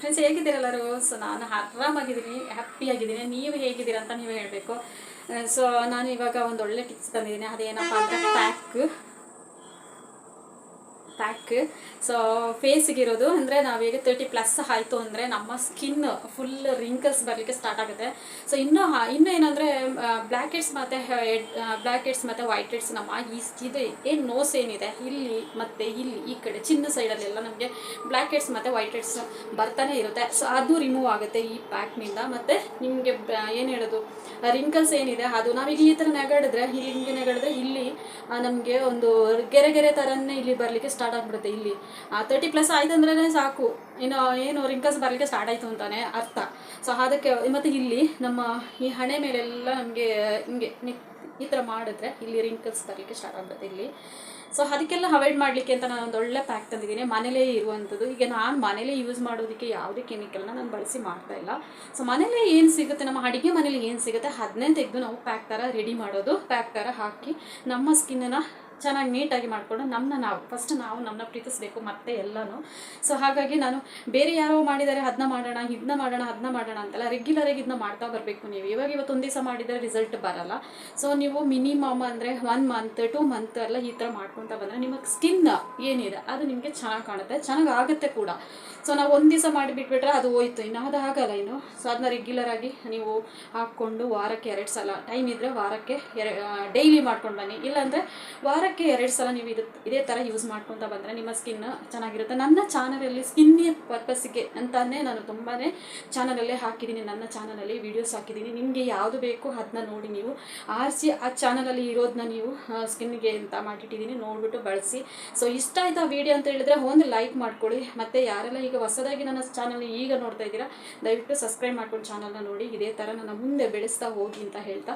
Friends ಹೇಗಿದ್ದೀರಾ ಎಲ್ಲರೂ? So ನಾನು ಆರಾಮಾಗಿದ್ದೀನಿ, ಹ್ಯಾಪಿಯಾಗಿದ್ದೀನಿ. ನೀವು ಹೇಗಿದ್ದೀರಾ ಅಂತ ನೀವು ಹೇಳಬೇಕು. ಸೊ ನಾನು ಇವಾಗ ಒಂದು ಒಳ್ಳೆ ಟಿಪ್ಸ್ ತಂದಿದ್ದೀನಿ. ಅದೇನಪ್ಪ ಅಂದರೆ ಪ್ಯಾಕ್ ಸೊ ಫೇಸಿಗಿರೋದು ಅಂದರೆ ನಾವೀಗ 30+ ಆಯಿತು ಅಂದರೆ ನಮ್ಮ ಸ್ಕಿನ್ ಫುಲ್ ರಿಂಕಲ್ಸ್ ಬರಲಿಕ್ಕೆ ಸ್ಟಾರ್ಟ್ ಆಗುತ್ತೆ. ಸೊ ಇನ್ನೂ ಏನಂದರೆ ಬ್ಲ್ಯಾಕ್ ಹೆಡ್ಸ್ ಮತ್ತು ವೈಟ್ ಹೆಡ್ಸ್ ನಮ್ಮ ಇದು ಏನು ನೋಸ್ ಏನಿದೆ ಇಲ್ಲಿ ಮತ್ತು ಇಲ್ಲಿ ಈ ಕಡೆ ಚಿನ್ನ ಸೈಡಲ್ಲೆಲ್ಲ ನಮಗೆ ಬ್ಲ್ಯಾಕ್ ಹೆಡ್ಸ್ ಮತ್ತು ವೈಟ್ ಹೆಡ್ಸ್ ಬರ್ತಾನೆ ಇರುತ್ತೆ. ಸೊ ಅದು ರಿಮೂವ್ ಆಗುತ್ತೆ ಈ ಪ್ಯಾಕ್ನಿಂದ. ಮತ್ತು ನಿಮಗೆ ಏನು ಹೇಳೋದು, ರಿಂಕಲ್ಸ್ ಏನಿದೆ ಅದು ನಾವೀಗ ಈ ಥರ ನೆಗಡಿದ್ರೆ ಇಲ್ಲಿ ನಮಗೆ ಒಂದು ಗೆರೆ ಥರನೇ ಇಲ್ಲಿ ಬರಲಿಕ್ಕೆ ಸ್ಟಾರ್ಟ್ ಆಗಿಬಿಡುತ್ತೆ. ಇಲ್ಲಿ 30+ ಆಯ್ತು ಅಂದ್ರೆ ಸಾಕು, ಏನು ರಿಂಕಲ್ಸ್ ಬರಲಿಕ್ಕೆ ಸ್ಟಾರ್ಟ್ ಆಯಿತು ಅಂತಲೇ ಅರ್ಥ. ಸೊ ಅದಕ್ಕೆ ಮತ್ತು ಇಲ್ಲಿ ನಮ್ಮ ಈ ಹಣೆ ಮೇಲೆಲ್ಲ ನಮಗೆ ಹಿಂಗೆ ಈ ಥರ ಮಾಡಿದ್ರೆ ಇಲ್ಲಿ ರಿಂಕಲ್ಸ್ ಬರಲಿಕ್ಕೆ ಸ್ಟಾರ್ಟ್ ಆಗಿಬಿಡುತ್ತೆ ಇಲ್ಲಿ. ಸೊ ಅದಕ್ಕೆಲ್ಲ ಅವಾಯ್ಡ್ ಮಾಡಲಿಕ್ಕೆ ಅಂತ ನಾನು ಒಂದು ಒಳ್ಳೆ ಪ್ಯಾಕ್ ತಂದಿದ್ದೀನಿ, ಮನೇಲೇ ಇರುವಂಥದ್ದು. ಈಗ ನಾನು ಮನೇಲೇ ಯೂಸ್ ಮಾಡೋದಕ್ಕೆ ಯಾವುದೇ ಕೆಮಿಕಲ್ನ ನಾನು ಬಳಸಿ ಮಾಡ್ತಾ ಇಲ್ಲ. ಸೊ ಮನೇಲೇ ಏನು ಸಿಗುತ್ತೆ, ನಮ್ಮ ಅಡುಗೆ ಮನೇಲಿ ಏನು ಸಿಗುತ್ತೆ ಅದನ್ನೇ ತೆಗೆದು ನಾವು ಪ್ಯಾಕ್ ಥರ ರೆಡಿ ಮಾಡೋದು, ಪ್ಯಾಕ್ ಥರ ಹಾಕಿ ನಮ್ಮ ಸ್ಕಿನ್ನನ್ನು ಚೆನ್ನಾಗಿ ನೀಟಾಗಿ ಮಾಡಿಕೊಂಡು ನಮ್ಮನ್ನ ಪ್ರೀತಿಸಬೇಕು ಮತ್ತೆ ಎಲ್ಲನೂ. ಸೊ ಹಾಗಾಗಿ ನಾನು ಬೇರೆ ಯಾರೋ ಮಾಡಿದ್ದಾರೆ ಅದನ್ನ ಮಾಡೋಣ ಅಂತೆಲ್ಲ ರೆಗ್ಯುಲರಾಗಿ ಇದನ್ನ ಮಾಡ್ತಾ ಬರಬೇಕು. ನೀವು ಇವತ್ತು ಒಂದು ದಿವಸ ಮಾಡಿದರೆ ರಿಸಲ್ಟ್ ಬರಲ್ಲ. ಸೊ ನೀವು ಮಿನಿಮಮ್ ಅಂದರೆ 1 ಮಂತ್ 2 ಮಂತ್ ಎಲ್ಲ ಈ ಥರ ಮಾಡ್ಕೊತ ಬಂದರೆ ನಿಮ್ಮ ಸ್ಕಿನ್ ಏನಿದೆ ಅದು ನಿಮಗೆ ಚೆನ್ನಾಗಿ ಕಾಣುತ್ತೆ, ಚೆನ್ನಾಗಿ ಆಗುತ್ತೆ ಕೂಡ. ಸೊ ನಾವು ಒಂದು ದಿವಸ ಮಾಡಿಬಿಟ್ಬಿಟ್ರೆ ಅದು ಹೋಯ್ತು, ಇನ್ನು ಅದು ಆಗಲ್ಲ ಇನ್ನು. ಸೊ ಅದನ್ನ ರೆಗ್ಯುಲರಾಗಿ ನೀವು ಹಾಕ್ಕೊಂಡು ವಾರಕ್ಕೆ 2 ಸಲ, ಟೈಮ್ ಇದ್ದರೆ ವಾರಕ್ಕೆ ಡೈಲಿ ಮಾಡ್ಕೊಂಡು ಬನ್ನಿ. ಇಲ್ಲಾಂದರೆ ವಾರಕ್ಕೆ 2 ಸಲ ನೀವು ಇದೇ ಥರ ಯೂಸ್ ಮಾಡ್ಕೊತ ಬಂದರೆ ನಿಮ್ಮ ಸ್ಕಿನ್ ಚೆನ್ನಾಗಿರುತ್ತೆ. ನನ್ನ ಚಾನಲಲ್ಲಿ ಸ್ಕಿನ್ನಿಯ ಪರ್ಪಸ್ಗೆ ಅಂತಲೇ ನಾನು ತುಂಬಾ ಚಾನಲಲ್ಲೇ ಹಾಕಿದ್ದೀನಿ, ನನ್ನ ಚಾನಲಲ್ಲಿ ವೀಡಿಯೋಸ್ ಹಾಕಿದ್ದೀನಿ. ನಿಮಗೆ ಯಾವುದು ಬೇಕು ಅದನ್ನ ನೋಡಿ ನೀವು ಆರಿಸಿ ಆ ಚಾನಲಲ್ಲಿ ಇರೋದನ್ನ ನೀವು ಸ್ಕಿನ್ಗೆ ಅಂತ ಮಾಡಿಟ್ಟಿದ್ದೀನಿ, ನೋಡಿಬಿಟ್ಟು ಬಳಸಿ. ಸೊ ಇಷ್ಟ ಆಯ್ತು ಆ ವಿಡಿಯೋ ಅಂತ ಹೇಳಿದ್ರೆ ಒಂದು ಲೈಕ್ ಮಾಡ್ಕೊಳ್ಳಿ. ಮತ್ತು ಯಾರೆಲ್ಲ ಈಗ ಹೊಸದಾಗಿ ನನ್ನ ಚಾನಲ್ ಈಗ ನೋಡ್ತಾ ಇದ್ದೀರಾ, ದಯವಿಟ್ಟು ಸಬ್ಸ್ಕ್ರೈಬ್ ಮಾಡ್ಕೊಂಡು ಚಾನಲ್ನ ನೋಡಿ. ಇದೇ ಥರ ನನ್ನ ಮುಂದೆ ಬೆಳೆಸ್ತಾ ಹೋಗಿ ಅಂತ ಹೇಳ್ತಾ,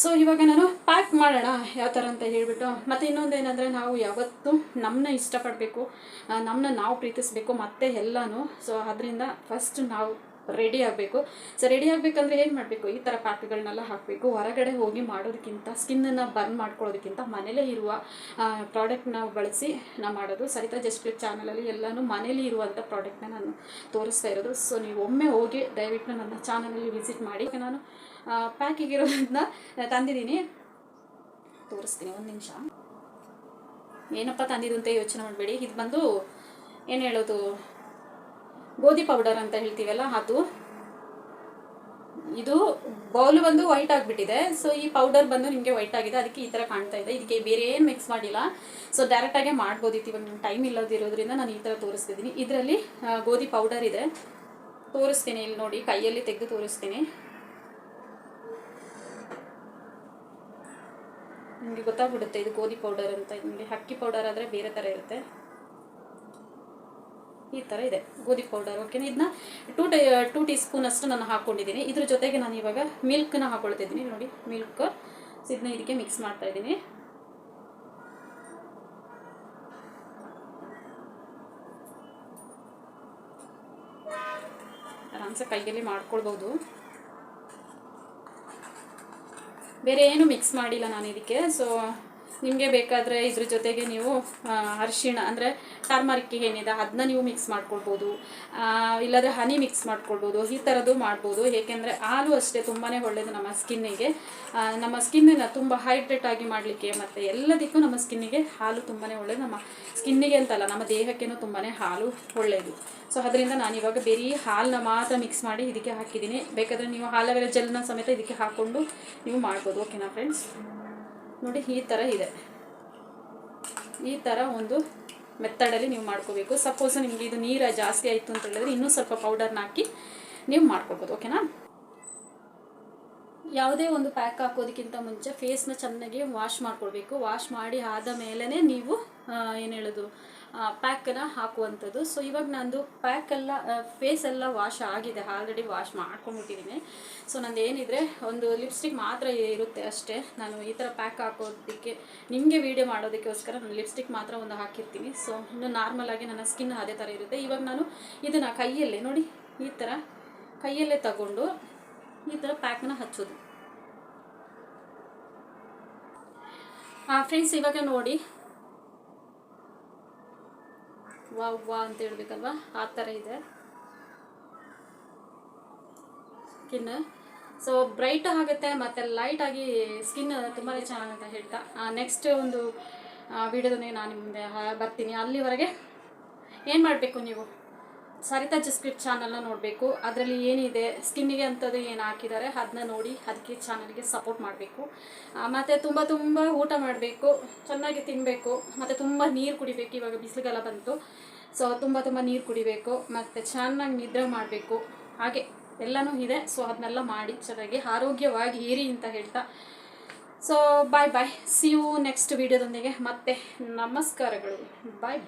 ಸೊ ಇವಾಗ ನಾನು ಪ್ಯಾಕ್ ಮಾಡೋಣ ಯಾವ ಥರ ಅಂತ ಹೇಳಿಬಿಟ್ಟು. ಮತ್ತು ಇನ್ನೊಂದು ಏನಂದರೆ, ನಾವು ಯಾವತ್ತೂ ನಮ್ಮನ್ನ ಇಷ್ಟಪಡಬೇಕು, ನಮ್ಮನ್ನ ನಾವು ಪ್ರೀತಿಸಬೇಕು ಮತ್ತು ಎಲ್ಲನೂ. ಸೊ ಅದರಿಂದ ಫಸ್ಟ್ ನಾವು ರೆಡಿ ಆಗಬೇಕು. ಸೊ ರೆಡಿ ಆಗಬೇಕಂದ್ರೆ ಏನು ಮಾಡಬೇಕು, ಈ ಥರ ಪ್ಯಾಕ್ಗಳನ್ನೆಲ್ಲ ಹಾಕಬೇಕು. ಹೊರಗಡೆ ಹೋಗಿ ಮಾಡೋದಕ್ಕಿಂತ, ಸ್ಕಿನ್ನನ್ನು ಬರ್ನ್ ಮಾಡ್ಕೊಳ್ಳೋದಕ್ಕಿಂತ ಮನೇಲೇ ಇರುವ ಪ್ರಾಡಕ್ಟ್ನ ಬಳಸಿ ನಾವು ಮಾಡೋದು. ಸರಿತಾ ಜಸ್ಟ್ ಕ್ಲಿಕ್ ಚಾನಲಲ್ಲಿ ಎಲ್ಲನೂ ಮನೇಲಿ ಇರುವಂಥ ಪ್ರಾಡಕ್ಟ್ನ ನಾನು ತೋರಿಸ್ತಾ ಇರೋದು. ಸೊ ನೀವು ಒಮ್ಮೆ ಹೋಗಿ ದಯವಿಟ್ಟು ನನ್ನ ಚಾನಲಲ್ಲಿ ವಿಸಿಟ್ ಮಾಡಿ. ನಾನು ಪ್ಯಾಕಿಗಿರೋದನ್ನ ತಂದಿದ್ದೀನಿ, ತೋರಿಸ್ತೀನಿ. ಒಂದು ನಿಮಿಷ. ಏನಪ್ಪ ತಂದಿದ್ದು ಅಂತ ಯೋಚನೆ ಮಾಡಬೇಡಿ. ಇದು ಬಂದು ಏನು ಹೇಳೋದು, ಗೋಧಿ ಪೌಡರ್ ಅಂತ ಹೇಳ್ತೀವಲ್ಲ ಅದು. ಇದು ಬೌಲ್ ಬಂದು ವೈಟ್ ಆಗಿಬಿಟ್ಟಿದೆ. ಸೊ ಈ ಪೌಡರ್ ಬಂದು ನಿಮಗೆ ವೈಟ್ ಆಗಿದೆ, ಅದಕ್ಕೆ ಈ ಥರ ಕಾಣ್ತಾ ಇದೆ. ಇದಕ್ಕೆ ಬೇರೆ ಏನು ಮಿಕ್ಸ್ ಮಾಡಿಲ್ಲ. ಸೊ ಡೈರೆಕ್ಟಾಗೆ ಮಾಡ್ಬೋದಿತ್ತು. ಇವಾಗ ನಿಮ್ಮ ಟೈಮ್ ಇಲ್ಲದಿರೋದ್ರಿಂದ ನಾನು ಈ ಥರ ತೋರಿಸ್ತಿದ್ದೀನಿ. ಇದರಲ್ಲಿ ಗೋಧಿ ಪೌಡರ್ ಇದೆ, ತೋರಿಸ್ತೀನಿ. ಇಲ್ಲಿ ನೋಡಿ, ಕೈಯಲ್ಲಿ ತೆಗೆದು ತೋರಿಸ್ತೀನಿ. ನಿಮಗೆ ಗೊತ್ತಾಗ್ಬಿಡುತ್ತೆ ಇದು ಗೋಧಿ ಪೌಡರ್ ಅಂತ. ನಿಮಗೆ ಅಕ್ಕಿ ಪೌಡರ್ ಆದರೆ ಬೇರೆ ಥರ ಇರುತ್ತೆ. ಈ ಥರ ಇದೆ ಗೋಧಿ ಪೌಡರ್. ಓಕೆನಾ? ಇದನ್ನ 2 ಟೀ ಸ್ಪೂನ್ ಅಷ್ಟು ನಾನು ಹಾಕ್ಕೊಂಡಿದ್ದೀನಿ. ಇದ್ರ ಜೊತೆಗೆ ನಾನು ಇವಾಗ ಮಿಲ್ಕ್ನ ಹಾಕ್ಕೊಳ್ತಿದ್ದೀನಿ. ನೋಡಿ, ಮಿಲ್ಕ್. ಇದನ್ನ ಇದಕ್ಕೆ ಮಿಕ್ಸ್ ಮಾಡ್ತಾ ಇದ್ದೀನಿ. ಆರಾಮ್ಸೆ ಕೈಯಲ್ಲಿ ಮಾಡ್ಕೊಳ್ಬೋದು, ಬೇರೆ ಏನು ಮಿಕ್ಸ್ ಮಾಡಿಲ್ಲ ನಾನು ಇದಕ್ಕೆ. ಸೊ ನಿಮಗೆ ಬೇಕಾದರೆ ಇದ್ರ ಜೊತೆಗೆ ನೀವು ಅರಿಶಿಣ ಅಂದರೆ ಟರ್ಮರಿಕ್ ಏನಿದೆ ಅದನ್ನ ನೀವು ಮಿಕ್ಸ್ ಮಾಡ್ಕೊಳ್ಬೋದು, ಇಲ್ಲಾಂದರೆ ಹನಿ ಮಿಕ್ಸ್ ಮಾಡ್ಕೊಳ್ಬೋದು. ಈ ಥರದ್ದು ಮಾಡ್ಬೋದು. ಏಕೆಂದರೆ ಹಾಲು ಅಷ್ಟೇ ತುಂಬಾ ಒಳ್ಳೆಯದು ನಮ್ಮ ಸ್ಕಿನ್ನಿಗೆ. ನಮ್ಮ ಸ್ಕಿನ್ನನ್ನು ತುಂಬ ಹೈಡ್ರೇಟ್ ಆಗಿ ಮಾಡಲಿಕ್ಕೆ ಮತ್ತು ಎಲ್ಲದಕ್ಕೂ ನಮ್ಮ ಸ್ಕಿನ್ನಿಗೆ ಹಾಲು ತುಂಬಾ ಒಳ್ಳೆಯದು. ನಮ್ಮ ಸ್ಕಿನ್ನಿಗೆ ಅಂತಲ್ಲ, ನಮ್ಮ ದೇಹಕ್ಕೇನೂ ತುಂಬಾ ಹಾಲು ಒಳ್ಳೆಯದು. ಸೊ ಅದರಿಂದ ನಾನಿವಾಗ ಬರೀ ಹಾಲನ್ನ ಮಾತ್ರ ಮಿಕ್ಸ್ ಮಾಡಿ ಇದಕ್ಕೆ ಹಾಕಿದ್ದೀನಿ. ಬೇಕಾದರೆ ನೀವು ಆಲೋವೆರಾ ಜೆಲ್ನ ಸಮೇತ ಇದಕ್ಕೆ ಹಾಕ್ಕೊಂಡು ನೀವು ಮಾಡ್ಬೋದು. ಓಕೆನಾ ಫ್ರೆಂಡ್ಸ್? ನೋಡಿ, ಈ ಥರ ಇದೆ. ಈ ಥರ ಒಂದು ಮೆಥಡಲ್ಲಿ ನೀವು ಮಾಡ್ಕೋಬೇಕು. ಸಪೋಸ್ ನಿಮಗೆ ಇದು ನೀರು ಜಾಸ್ತಿ ಆಯಿತು ಅಂತ ಹೇಳಿದ್ರೆ ಇನ್ನೂ ಸ್ವಲ್ಪ ಪೌಡರ್ನ ಹಾಕಿ ನೀವು ಮಾಡ್ಕೊಳ್ಬೋದು. ಓಕೆನಾ? ಯಾವುದೇ ಒಂದು ಪ್ಯಾಕ್ ಹಾಕೋದಕ್ಕಿಂತ ಮುಂಚೆ ಫೇಸ್ನ ಚೆನ್ನಾಗಿ ವಾಶ್ ಮಾಡ್ಕೊಳ್ಬೇಕು. ವಾಶ್ ಮಾಡಿ ಆದ ಮೇಲೇ ನೀವು ಏನು ಹೇಳೋದು, ಪ್ಯಾಕನ್ನು ಹಾಕುವಂಥದ್ದು. ಸೊ ಇವಾಗ ನಂದು ಪ್ಯಾಕೆಲ್ಲ ಫೇಸ್ ಎಲ್ಲ ವಾಶ್ ಆಗಿದೆ, ಆಲ್ರೆಡಿ ವಾಶ್ ಮಾಡ್ಕೊಂಡ್ಬಿಟ್ಟಿದ್ದೀನಿ. ಸೊ ನಂದು ಏನಿದ್ರೆ ಒಂದು ಲಿಪ್ಸ್ಟಿಕ್ ಮಾತ್ರ ಇರುತ್ತೆ ಅಷ್ಟೇ. ನಾನು ಈ ಥರ ಪ್ಯಾಕ್ ಹಾಕೋದಕ್ಕೆ, ನಿಮಗೆ ವೀಡಿಯೋ ಮಾಡೋದಕ್ಕೋಸ್ಕರ ನಾನು ಲಿಪ್ಸ್ಟಿಕ್ ಮಾತ್ರ ಒಂದು ಹಾಕಿರ್ತೀನಿ. ಸೊ ಇನ್ನು ನಾರ್ಮಲಾಗಿ ನನ್ನ ಸ್ಕಿನ್ ಅದೇ ಥರ ಇರುತ್ತೆ. ಇವಾಗ ನಾನು ಇದನ್ನು ಕೈಯಲ್ಲೇ ನೋಡಿ, ಈ ಥರ ಕೈಯಲ್ಲೇ ತಗೊಂಡು ಈ ಥರ ಪ್ಯಾಕ್ನ ಹಚ್ಚೋದು. ಫ್ರೆಂಡ್ಸ್, ಇವಾಗ ನೋಡಿ, ವಾ ಅಂತ ಹೇಳ್ಬೇಕಲ್ವಾ, ಆ ಥರ ಇದೆ. ಸ್ಕಿನ್. ಸೊ ಬ್ರೈಟ್ ಆಗುತ್ತೆ ಮತ್ತು ಲೈಟಾಗಿ ಸ್ಕಿನ್ ತುಂಬಾ ಚೆನ್ನಾಗಂತ ಹೇಳ್ತಾ ನೆಕ್ಸ್ಟ್ ಒಂದು ವಿಡಿಯೋದೊಂದಿಗೆ ನಾನು ನಿಮ್ಮ ಮುಂದೆ ಬರ್ತೀನಿ. ಅಲ್ಲಿವರೆಗೆ ಏನು ಮಾಡಬೇಕು, ನೀವು ಸರಿತಾ ಜಸ್ಕ್ರಿಪ್ಟ್ ಚಾನಲ್ನ ನೋಡಬೇಕು. ಅದರಲ್ಲಿ ಏನಿದೆ ಸ್ಕಿನ್ನಿಗೆ ಅಂಥದ್ದು ಏನು ಹಾಕಿದ್ದಾರೆ ಅದನ್ನ ನೋಡಿ ಅದಕ್ಕೆ ಚಾನಲ್ಗೆ ಸಪೋರ್ಟ್ ಮಾಡಬೇಕು. ಮತ್ತು ತುಂಬ ಊಟ ಮಾಡಬೇಕು, ಚೆನ್ನಾಗಿ ತಿನ್ನಬೇಕು, ಮತ್ತು ತುಂಬ ನೀರು ಕುಡಿಬೇಕು. ಇವಾಗ ಬಿಸಿಲುಗಾಲ ಬಂತು, ಸೊ ತುಂಬ ನೀರು ಕುಡಿಬೇಕು, ಮತ್ತು ಚೆನ್ನಾಗಿ ನಿದ್ರೆ ಮಾಡಬೇಕು. ಹಾಗೆ ಎಲ್ಲನೂ ಇದೆ. ಸೊ ಅದನ್ನೆಲ್ಲ ಮಾಡಿ ಚೆನ್ನಾಗಿ ಆರೋಗ್ಯವಾಗಿ ಇರಿ ಅಂತ ಹೇಳ್ತಾ, so bye see you next ವಿಡಿಯೋದೊಂದಿಗೆ. ಮತ್ತೆ ನಮಸ್ಕಾರಗಳು. ಬಾಯ್.